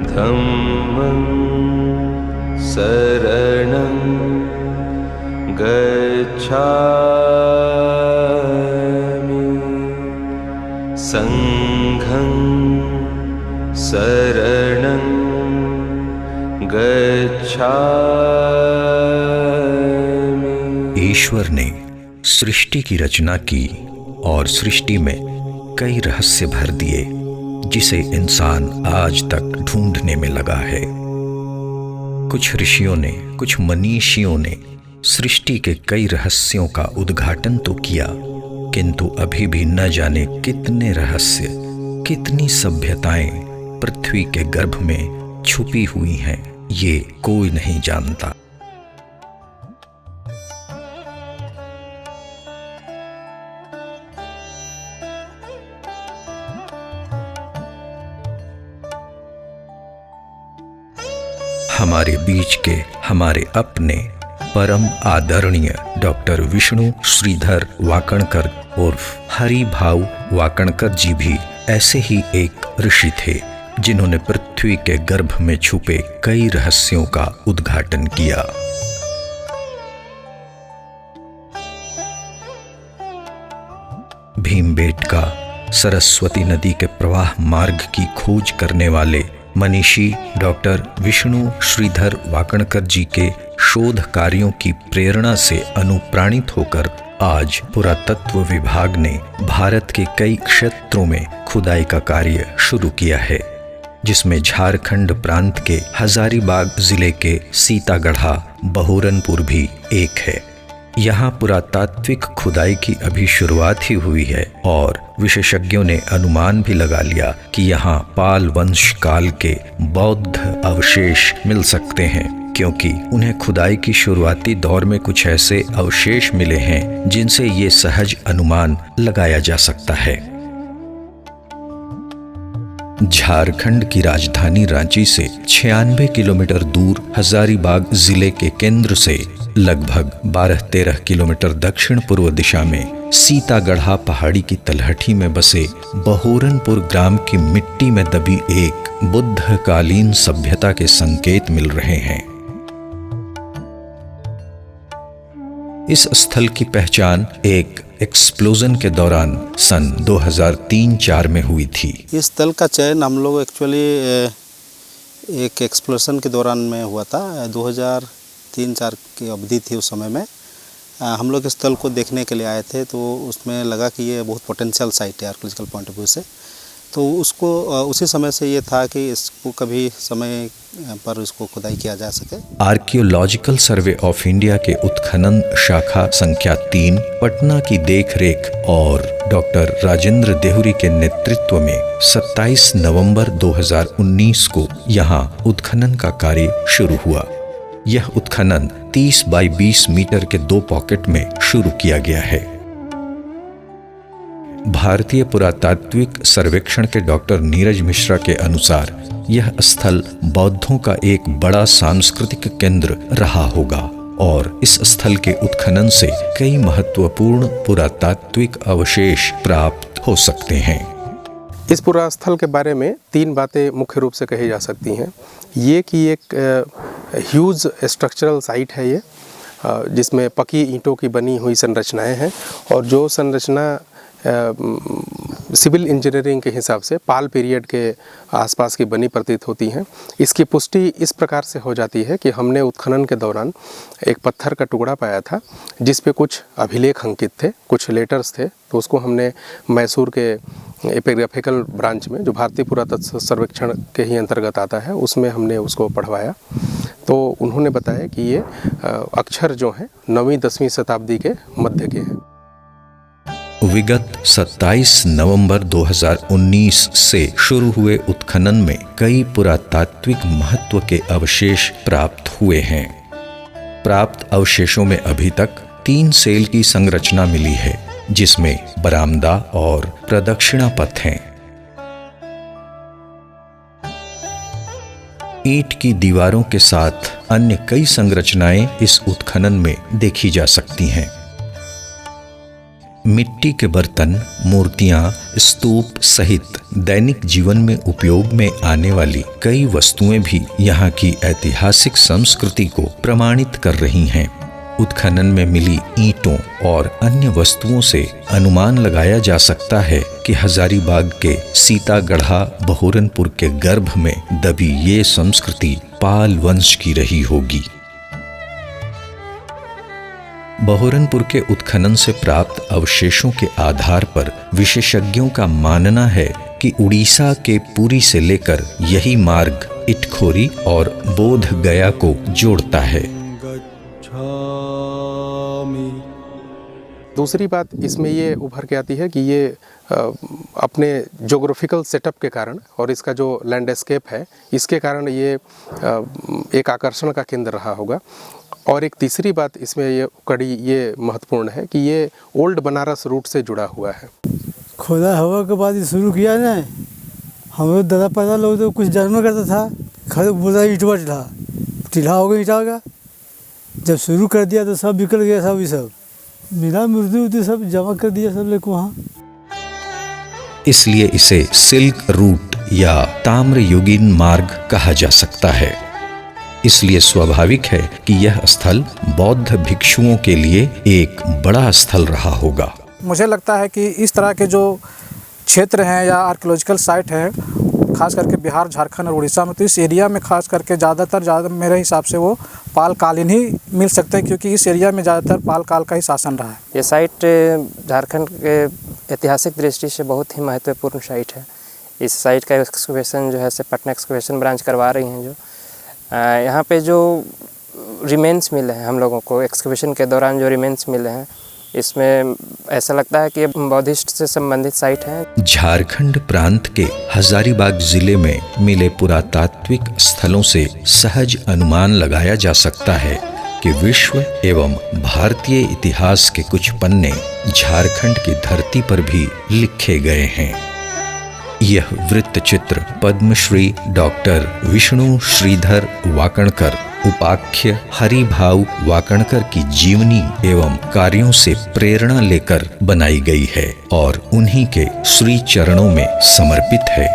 धम्मं शरणं गच्छामि संघं शरणं गच्छामि। ईश्वर ने सृष्टि की रचना की और सृष्टि में कई रहस्य भर दिए जिसे इंसान आज तक ढूंढने में लगा है। कुछ ऋषियों ने, कुछ मनीषियों ने सृष्टि के कई रहस्यों का उद्घाटन तो किया, किंतु अभी भी न जाने कितने रहस्य, कितनी सभ्यताएं पृथ्वी के गर्भ में छुपी हुई हैं, ये कोई नहीं जानता। हमारे बीच के हमारे अपने परम आदरणीय डॉक्टर विष्णु श्रीधर वाकणकर उर्फ हरि भाऊ वाकणकर जी भी ऐसे ही एक ऋषि थे जिन्होंने पृथ्वी के गर्भ में छुपे कई रहस्यों का उद्घाटन किया। भीमबेटका सरस्वती नदी के प्रवाह मार्ग की खोज करने वाले मनीषी डॉक्टर विष्णु श्रीधर वाकणकर जी के शोध कार्यों की प्रेरणा से अनुप्राणित होकर आज पुरातत्व विभाग ने भारत के कई क्षेत्रों में खुदाई का कार्य शुरू किया है, जिसमें झारखंड प्रांत के हजारीबाग जिले के सीतागढ़ा बहोरनपुर भी एक है। यहाँ पुरातात्विक खुदाई की अभी शुरुआत ही हुई है और विशेषज्ञों ने अनुमान भी लगा लिया कि यहाँ पाल वंश काल के बौद्ध अवशेष मिल सकते हैं, क्योंकि उन्हें खुदाई की शुरुआती दौर में कुछ ऐसे अवशेष मिले हैं जिनसे ये सहज अनुमान लगाया जा सकता है। झारखंड की राजधानी रांची से 96 किलोमीटर दूर हजारीबाग जिले के केंद्र से लगभग 12-13 किलोमीटर दक्षिण पूर्व दिशा में सीतागढ़ा पहाड़ी की तलहटी में बसे बहोरनपुर ग्राम की मिट्टी में दबी एक बुद्धकालीन सभ्यता के संकेत मिल रहे हैं। इस स्थल की पहचान एक एक्सप्लोजन के दौरान सन 2003-04 में हुई थी। इस स्थल का चयन हम लोग एक्चुअली एक एक्सप्लोजन के दौरान में हुआ था। 2003-04 की अवधि थी। उस समय में हम लोग इस स्थल को देखने के लिए आए थे, तो उसमें लगा कि ये बहुत पोटेंशियल साइट है आर्कियोलॉजिकल पॉइंट ऑफ व्यू से। तो उसको उसी समय से ये था कि इसको कभी समय पर इसको खुदाई किया जा सके। आर्कियोलॉजिकल सर्वे ऑफ इंडिया के उत्खनन शाखा संख्या 3 पटना की देखरेख और डॉक्टर राजेंद्र देहुरी के नेतृत्व में 27 नवंबर 2019 को यहाँ उत्खनन का कार्य शुरू हुआ। यह उत्खनन 30 बाई 20 मीटर के 2 पॉकेट में शुरू किया गया है। भारतीय पुरातात्विक सर्वेक्षण के डॉक्टर नीरज मिश्रा के अनुसार यह स्थल बौद्धों का एक बड़ा सांस्कृतिक केंद्र रहा होगा और इस स्थल के उत्खनन से कई महत्वपूर्ण पुरातात्विक अवशेष प्राप्त हो सकते हैं। इस पुरास्थल के बारे में 3 बातें मुख्य रूप से कही जा सकती हैं। ये कि एक ह्यूज स्ट्रक्चरल साइट है ये, जिसमें पकी ईंटों की बनी हुई संरचनाएं हैं और जो संरचना सिविल इंजीनियरिंग के हिसाब से पाल पीरियड के आसपास की बनी प्रतीत होती हैं। इसकी पुष्टि इस प्रकार से हो जाती है कि हमने उत्खनन के दौरान एक पत्थर का टुकड़ा पाया था जिस पे कुछ अभिलेख अंकित थे, कुछ लेटर्स थे। तो उसको हमने मैसूर के एपिग्राफिकल ब्रांच में, जो भारतीय पुरातत्व सर्वेक्षण के ही अंतर्गत आता है, उसमें हमने उसको पढ़वाया। तो उन्होंने बताया कि ये अक्षर जो हैं 9वीं-10वीं शताब्दी के मध्य के हैं। विगत 27 नवंबर 2019 से शुरू हुए उत्खनन में कई पुरातात्विक महत्व के अवशेष प्राप्त हुए हैं। प्राप्त अवशेषों में अभी तक 3 सेल की संरचना मिली है, जिसमें बरामदा और प्रदक्षिणा पथ हैं। ईंट की दीवारों के साथ अन्य कई संरचनाएं इस उत्खनन में देखी जा सकती हैं। मिट्टी के बर्तन, मूर्तियां, स्तूप सहित दैनिक जीवन में उपयोग में आने वाली कई वस्तुएं भी यहाँ की ऐतिहासिक संस्कृति को प्रमाणित कर रही हैं। उत्खनन में मिली ईंटों और अन्य वस्तुओं से अनुमान लगाया जा सकता है कि हजारीबाग के सीतागढ़ा बहोरनपुर के गर्भ में दबी ये संस्कृति पाल वंश की रही होगी। बहोरनपुर के उत्खनन से प्राप्त अवशेषों के आधार पर विशेषज्ञों का मानना है कि उड़ीसा के पुरी से लेकर यही मार्ग इटखोरी और बोध गया को जोड़ता है। दूसरी बात इसमें ये उभर के आती है कि ये अपने ज्योग्राफिकल सेटअप के कारण और इसका जो लैंडस्केप है इसके कारण ये एक आकर्षण का केंद्र रहा होगा। और एक तीसरी बात इसमें ये कड़ी ये महत्वपूर्ण है कि ये ओल्ड बनारस रूट से जुड़ा हुआ है। खोदा हवा के बाद शुरू किया ना, हम लोग दादा पैदा लोग तो कुछ जन्म करता था, खर बोला ईटवा टीला हो गया ईटा का। जब शुरू कर दिया तो सब बिखर गया, सब ये सब बिना मृत्यु सब जमा कर दिया सब लोग वहाँ। इसलिए इसे सिल्क रूट या ताम्रयुगीन मार्ग कहा जा सकता है। इसलिए स्वाभाविक है कि यह स्थल बौद्ध भिक्षुओं के लिए एक बड़ा स्थल रहा होगा। मुझे लगता है कि इस तरह के जो क्षेत्र हैं या आर्कियोलॉजिकल साइट है, खास करके बिहार, झारखंड और उड़ीसा में, तो इस एरिया में खास करके ज़्यादा मेरे हिसाब से वो पाल कालीन ही मिल सकते हैं, क्योंकि इस एरिया में ज़्यादातर पाल काल का ही शासन रहा है। ये साइट झारखंड के ऐतिहासिक दृष्टि से बहुत ही महत्वपूर्ण साइट है। इस साइट का एक्सकवेशन जो है से पटना एक्सकवेशन ब्रांच करवा रही हैं। जो यहाँ पे जो रिमेन्स मिले हैं हम लोगों को एक्सकवेशन के दौरान, जो रिमेन्स मिले हैं, इसमें ऐसा लगता है कि ये बौद्धिस्ट से संबंधित साइट है। झारखंड प्रांत के हजारीबाग जिले में मिले पुरातात्विक स्थलों से सहज अनुमान लगाया जा सकता है कि विश्व एवं भारतीय इतिहास के कुछ पन्ने झारखंड की धरती पर भी लिखे गए हैं। यह वृत्तचित्र पद्मश्री डॉक्टर विष्णु श्रीधर वाकणकर उपाख्य हरिभाऊ वाकणकर की जीवनी एवं कार्यों से प्रेरणा लेकर बनाई गई है और उन्हीं के श्री चरणों में समर्पित है।